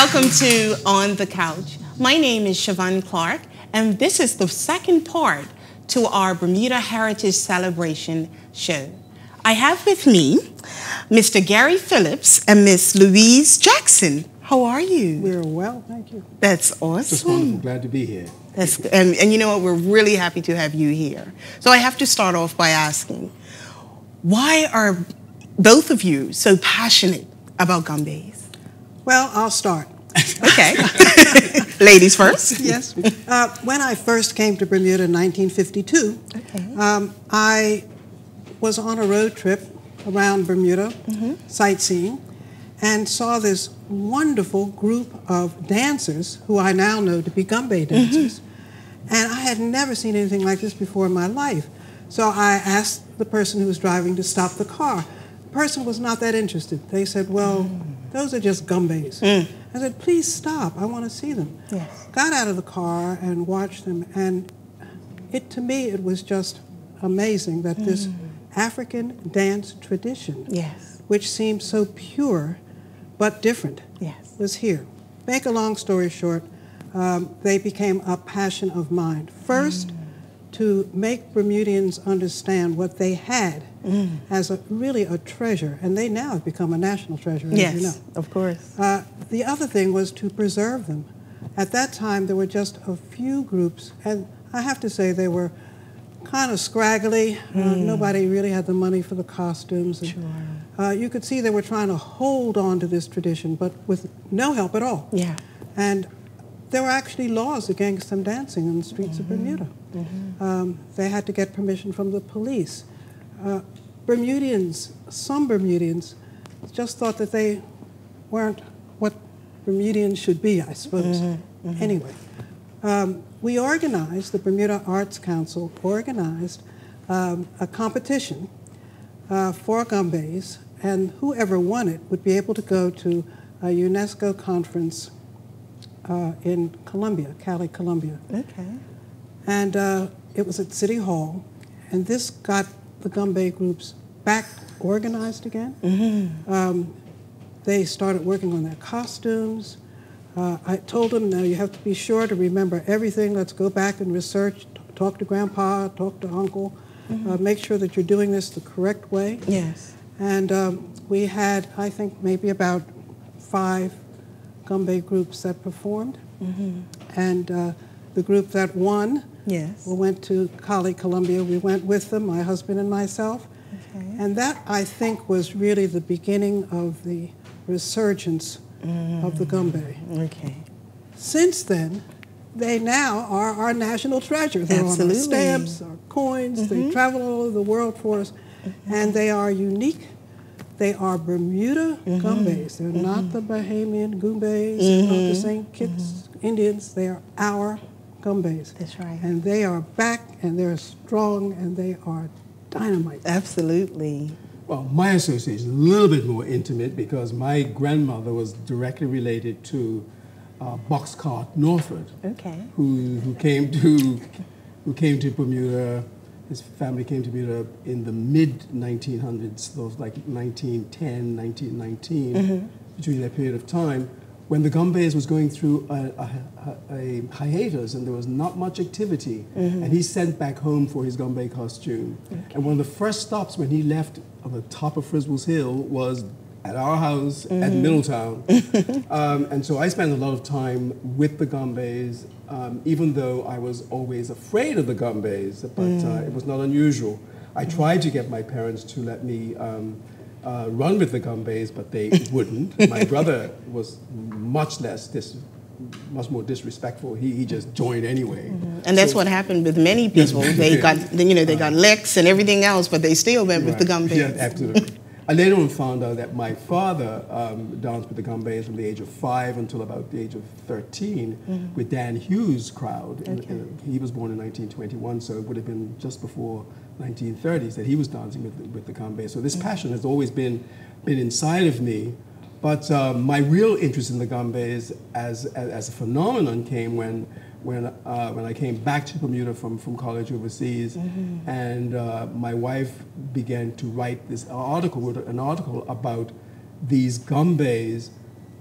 Welcome to On the Couch. My name is Siobhan Clark, and this is the second part to our Bermuda Heritage Celebration show. I have with me Mr. Gary Phillips and Miss Louise Jackson. How are you? We're well, thank you. That's awesome. Just wonderful. Glad to be here. That's good. And you know what? We're really happy to have you here. So I have to start off by asking, why are both of you so passionate about gumbays? Well, I'll start. Okay. Ladies first. Yes. When I first came to Bermuda in 1952, I was on a road trip around Bermuda, sightseeing, and saw this wonderful group of dancers who I now know to be gumbay dancers. And I had never seen anything like this before in my life. So I asked the person who was driving to stop the car. The person was not that interested. They said, well, those are just gumbays. I said, please stop. I want to see them. Yes. Got out of the car and watched them. And to me, it was just amazing that this African dance tradition, which seemed so pure but different, was here. Make a long story short, they became a passion of mine. First, to make Bermudians understand what they had as really a treasure, and they now have become a national treasure, as you know. Of course. The other thing was to preserve them. At that time, there were just a few groups, and I have to say they were kind of scraggly. Nobody really had the money for the costumes. And, you could see they were trying to hold on to this tradition, but with no help at all. Yeah. And there were actually laws against them dancing in the streets of Bermuda. They had to get permission from the police. Some Bermudians just thought that they weren't what Bermudians should be, I suppose. Anyway, we organized, the Bermuda Arts Council organized a competition for gumbays, and whoever won it would be able to go to a UNESCO conference in Colombia, Cali, Colombia. Okay. And it was at City Hall, and this got the gumbay groups back organized again. They started working on their costumes. I told them, now you have to be sure to remember everything. Let's go back and research, talk to Grandpa, talk to Uncle, make sure that you're doing this the correct way. Yes. And we had, I think, maybe about 5 gumbay groups that performed. And the group that won, we went to Cali, Colombia. We went with them, my husband and myself. And that, I think, was really the beginning of the resurgence of the gumbay. Since then, they now are our national treasure. They're on our stamps, our coins. They travel all over the world for us. And they are unique. They are Bermuda gumbays. They're not the Bahamian gumbays, they're not the St. Kitts Indians. They are our gumbays. That's right. And they are back, and they're strong, and they are dynamite. Absolutely. Well, my association is a little bit more intimate because my grandmother was directly related to Boxcart Norford, who came to Bermuda. His family came to Bermuda in the mid-1900s, those like 1910, 1919, between that period of time, when the gumbays was going through a hiatus and there was not much activity. And he sent back home for his gumbay costume. And one of the first stops when he left on the top of Friswell's Hill was at our house at Middletown. And so I spent a lot of time with the gumbays, even though I was always afraid of the gumbays, but it was not unusual. I tried to get my parents to let me run with the gumbays, but they wouldn't. My brother was much more disrespectful. He just joined anyway. And that's what happened with many people. They got, they got licks and everything else, but they still went with the gumbays. Yeah, absolutely. I later on found out that my father danced with the gumbays from the age of 5 until about the age of 13 with Dan Hughes' crowd. He was born in 1921, so it would have been just before 1930s that he was dancing with the gumbays. So this passion has always been inside of me. But my real interest in the gumbays as a phenomenon came when I came back to Bermuda from college overseas, and my wife began to write an article about these gumbays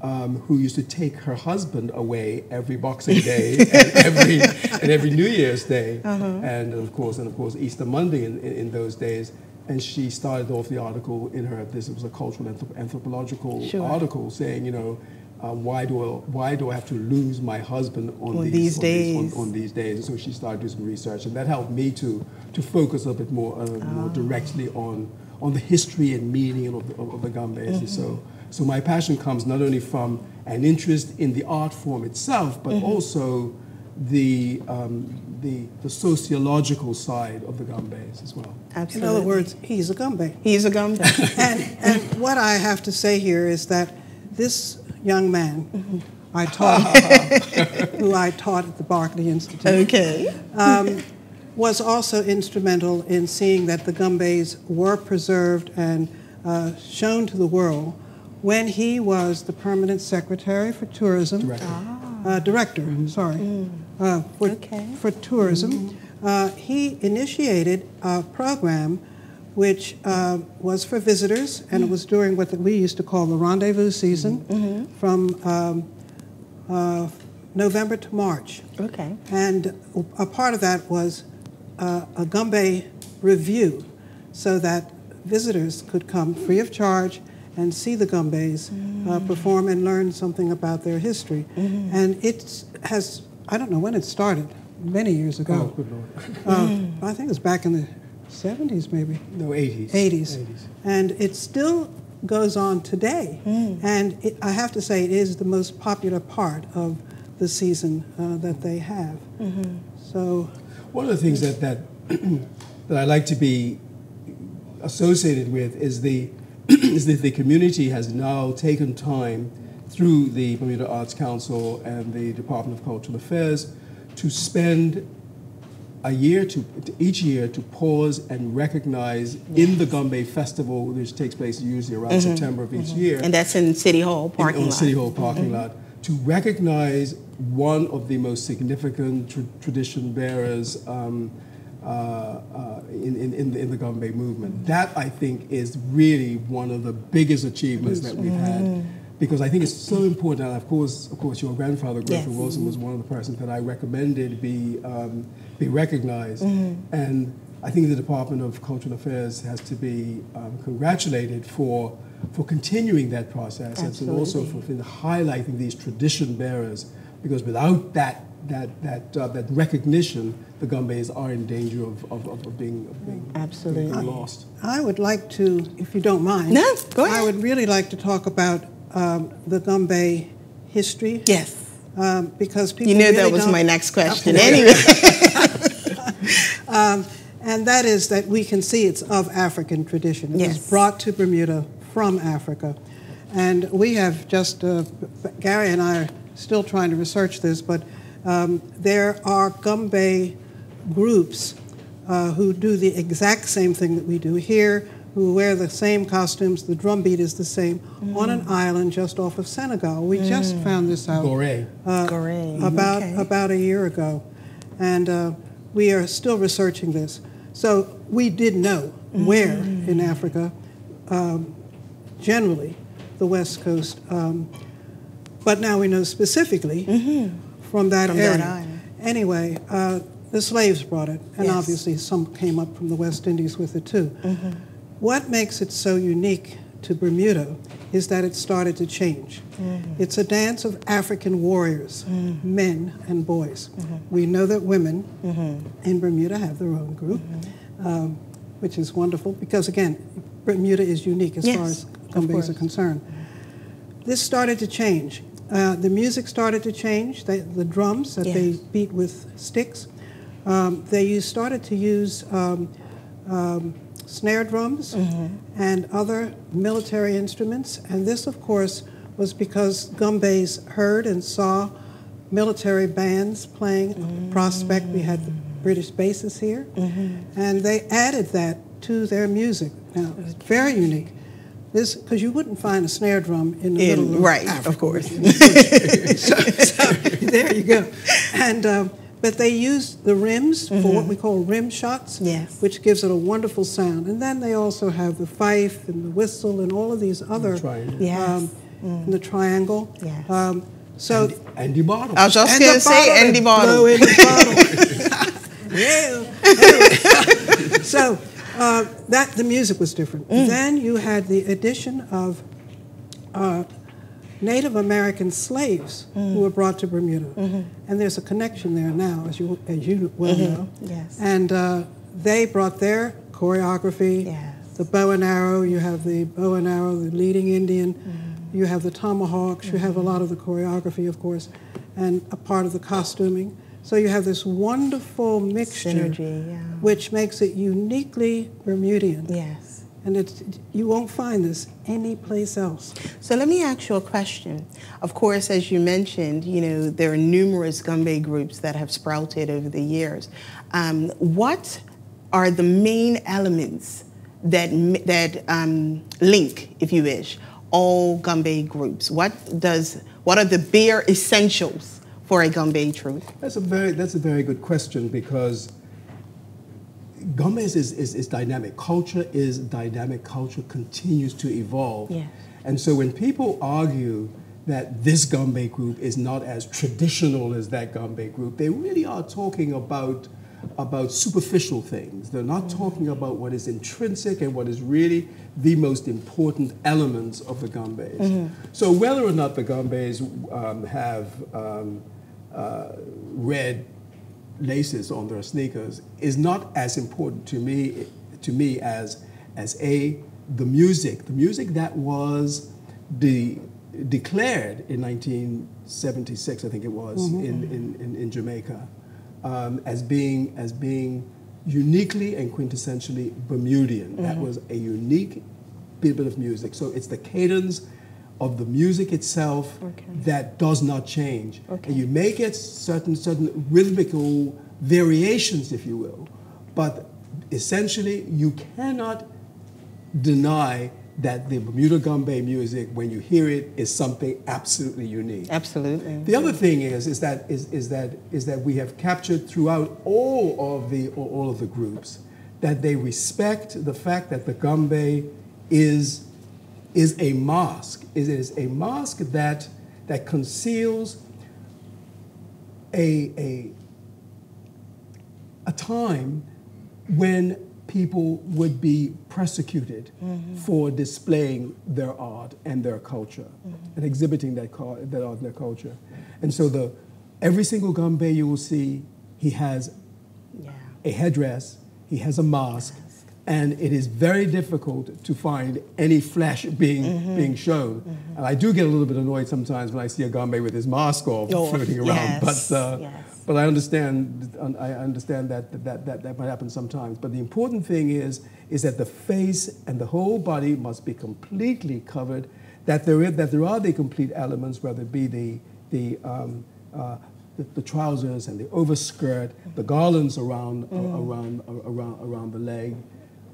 who used to take her husband away every Boxing Day and every New Year's Day, and of course Easter Monday in those days. And she started off the article in her. This was a cultural anthropological article saying, you know, why do I have to lose my husband on these days? And so she started doing some research, and that helped me to focus a bit more directly on the history and meaning of the gambes. And so my passion comes not only from an interest in the art form itself, but also the sociological side of the gambes as well. Absolutely. In other words, he's a gambe. He's a gambe. and what I have to say here is that this young man who I taught at the Berkeley Institute, was also instrumental in seeing that the gambes were preserved and shown to the world when he was the permanent secretary for tourism. Director, for tourism. He initiated a program which was for visitors, and it was during what we used to call the rendezvous season, from November to March. And a part of that was a gambe review, so that visitors could come free of charge and see the gambes perform and learn something about their history. And it has, I don't know when it started, many years ago. Oh, good Lord. I think it was back in the 70s maybe. No, 80s. 80s. And it still goes on today. And I have to say it is the most popular part of the season that they have. So one of the things that I like to be associated with is is that the community has now taken time through the Bermuda Arts Council and the Department of Cultural Affairs to spend each year to pause and recognize in the Gambe Festival, which takes place usually around September of each year. And that's in City Hall parking lot. City Hall parking lot, to recognize one of the most significant tradition bearers in the Gambe movement. That, I think, is really one of the biggest achievements that we've had, because I think it's so important. And of course, your grandfather, Griffin Wilson, was one of the persons that I recommended be recognized. And I think the Department of Cultural Affairs has to be congratulated for continuing that process, and also for highlighting these tradition bearers, because without that recognition, the gambes are in danger of being lost. I would like to, if you don't mind, go ahead. I would really like to talk about the gambe history. Yes. Because people really that was my next question anyway. And that is that we can see it's of African tradition. It was brought to Bermuda from Africa. And we have just, Gary and I are still trying to research this, but there are gambe groups who do the exact same thing that we do here, who wear the same costumes, the drum beat is the same, on an island just off of Senegal. We just found this out about a year ago. And we are still researching this. So we did know where in Africa, generally, the West Coast, but now we know specifically from that area. Anyway, the slaves brought it, and obviously some came up from the West Indies with it too. What makes it so unique to Bermuda is that it started to change. It's a dance of African warriors, men and boys. We know that women in Bermuda have their own group, which is wonderful because, again, Bermuda is unique as far as gambes are concerned. This started to change. The music started to change. The drums that they beat with sticks, they started to use snare drums and other military instruments. And this, of course, was because gambes heard and saw military bands playing Prospect. We had the British bases here. And they added that to their music. Now, it's very unique. This, because you wouldn't find a snare drum in the middle of Africa. Of course. so there you go. And but they used the rims for what we call rim shots, which gives it a wonderful sound. And then they also have the fife and the whistle and all of these other in the triangle. Yes. So Andy Bottle. I was just going to say Andy Bottle. Blow in the bottle. Yeah. So the music was different. Then you had the addition of Native American slaves who were brought to Bermuda, and there's a connection there now, as you well know. Yes. And they brought their choreography. Yes. The bow and arrow. You have the bow and arrow, the leading Indian. You have the tomahawks. You have a lot of the choreography, of course, and a part of the costuming. So you have this wonderful mixture, synergy, which makes it uniquely Bermudian. Yes. And you won't find this anyplace else. So let me ask you a question. Of course, as you mentioned, there are numerous gumbe groups that have sprouted over the years. What are the main elements that link, if you wish, all gumbe groups? What are the bare essentials for a gumbe troupe? That's a very good question, because gumbe is dynamic. Culture is dynamic. Culture continues to evolve. Yes. And so when people argue that this gumbe group is not as traditional as that gumbe group, they really are talking about superficial things. They're not talking about what is intrinsic and what is really the most important elements of the gumbes. So whether or not the gumbes have red laces on their sneakers is not as important to me as the music that was declared in 1976, I think it was, in Jamaica, as being uniquely and quintessentially Bermudian. That was a unique bit of music. So it's the cadence of the music itself that does not change. And you may get certain rhythmical variations, if you will, but essentially you cannot deny that the Bermuda gumbe music, when you hear it, is something absolutely unique. Absolutely. The other thing is that we have captured throughout all of the groups that they respect the fact that the gumbe is a mask. It is a mask that conceals a time when people would be persecuted for displaying their art and their culture and exhibiting that art and their culture. And so every single gumbe you will see, he has a headdress, he has a mask, and it is very difficult to find any flesh being shown. And I do get a little bit annoyed sometimes when I see a gumbe with his mask off floating around. But I understand that might happen sometimes. But the important thing is that the face and the whole body must be completely covered. That there are the complete elements, whether it be the trousers and the overskirt, the garlands around the leg,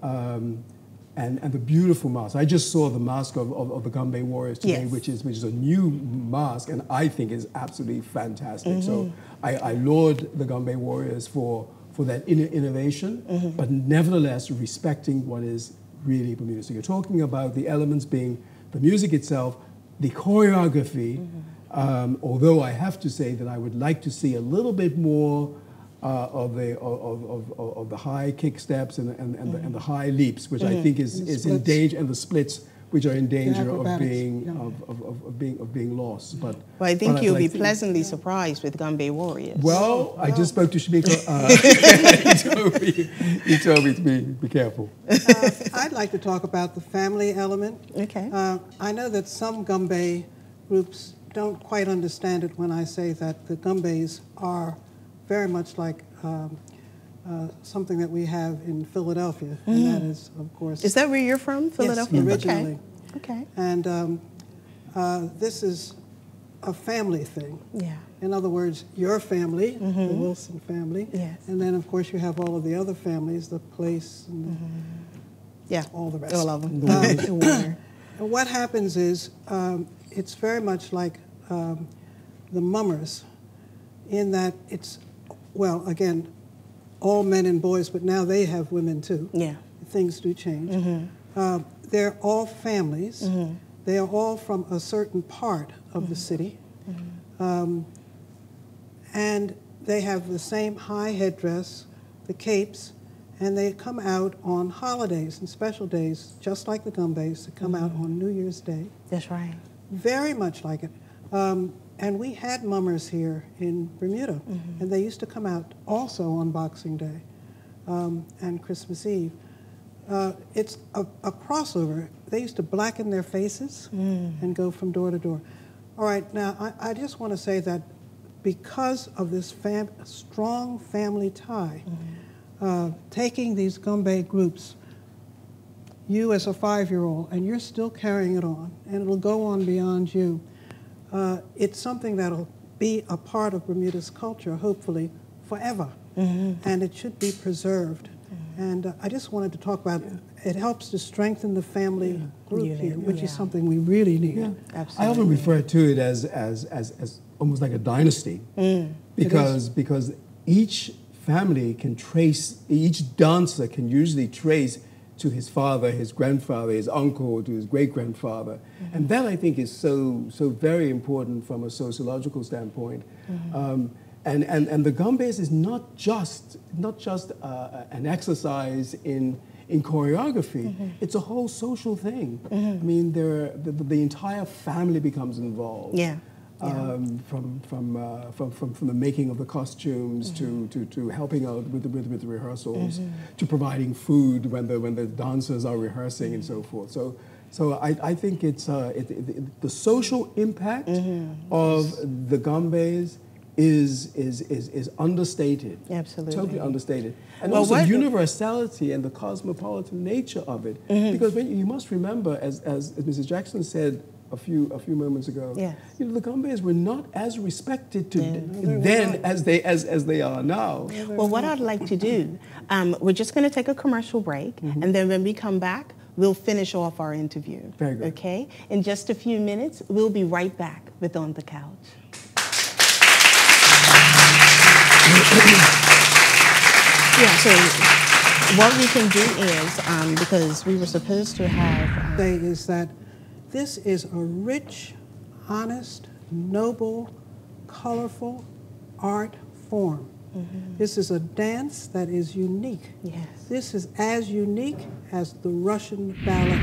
and the beautiful mask. I just saw the mask of the Gumbe Warriors today, which is a new mask, and I think is absolutely fantastic. So I laud the Gumbe Warriors for that innovation, but nevertheless respecting what is really Bermuda. So you're talking about the elements being the music itself, the choreography, although I have to say that I would like to see a little bit more of the high kick steps and the high leaps, which I think is in danger, and the splits, which are in danger of being lost. But I think you'll be pleasantly surprised with Gumbe Warriors. Well, I just spoke to Shamika. He told me to be careful. I'd like to talk about the family element. Okay. I know that some Gumbe groups don't quite understand it when I say that the Gumbes are very much like something that we have in Philadelphia, and that is, of course... Is that where you're from, Philadelphia? Yes, originally. Okay. And this is a family thing. Yeah. In other words, your family, the Wilson family, and then, of course, you have all of the other families, the Place, and all the rest. All of them. And what happens is, it's very much like the mummers, in that it's, well, again, all men and boys, but now they have women too. Yeah. Things do change. They're all families, They are all from a certain part of the city. And they have the same high headdress, the capes, and they come out on holidays and special days, just like the gumbays. They come out on New Year's Day. That's right. Very much like it. And we had mummers here in Bermuda, and they used to come out also on Boxing Day and Christmas Eve. It's a crossover. They used to blacken their faces and go from door to door. All right, now I just want to say that because of this strong family tie, taking these Gumbay groups, you as a 5-year-old, and you're still carrying it on, and it'll go on beyond you. It's something that'll be a part of Bermuda's culture, hopefully, forever, and it should be preserved. And I just wanted to talk about it helps to strengthen the family group here, which is something we really need. Absolutely. I often refer to it as almost like a dynasty, because each family can trace, each dancer can usually trace to his father, his grandfather, his uncle, to his great-grandfather. And that, I think, is so very important from a sociological standpoint. And the Gumbays is not just an exercise in choreography. It's a whole social thing. I mean, the entire family becomes involved. From the making of the costumes to helping out with the rehearsals, to providing food when the dancers are rehearsing and so forth. So I think it's the social impact of the Gumbays is understated. Absolutely. Totally understated. And also the universality and the cosmopolitan nature of it. Because you must remember, as Mrs. Jackson said a few moments ago, the Gumbays were not as respected then as they are now. Well, what I'd like to do, we're just going to take a commercial break, and then when we come back, we'll finish off our interview. Very good. Okay? In just a few minutes, we'll be right back with On the Couch. So what we can do is, because we were supposed to have... is that this is a rich, honest, noble, colorful art form. This is a dance that is unique. Yes. This is as unique as the Russian ballet.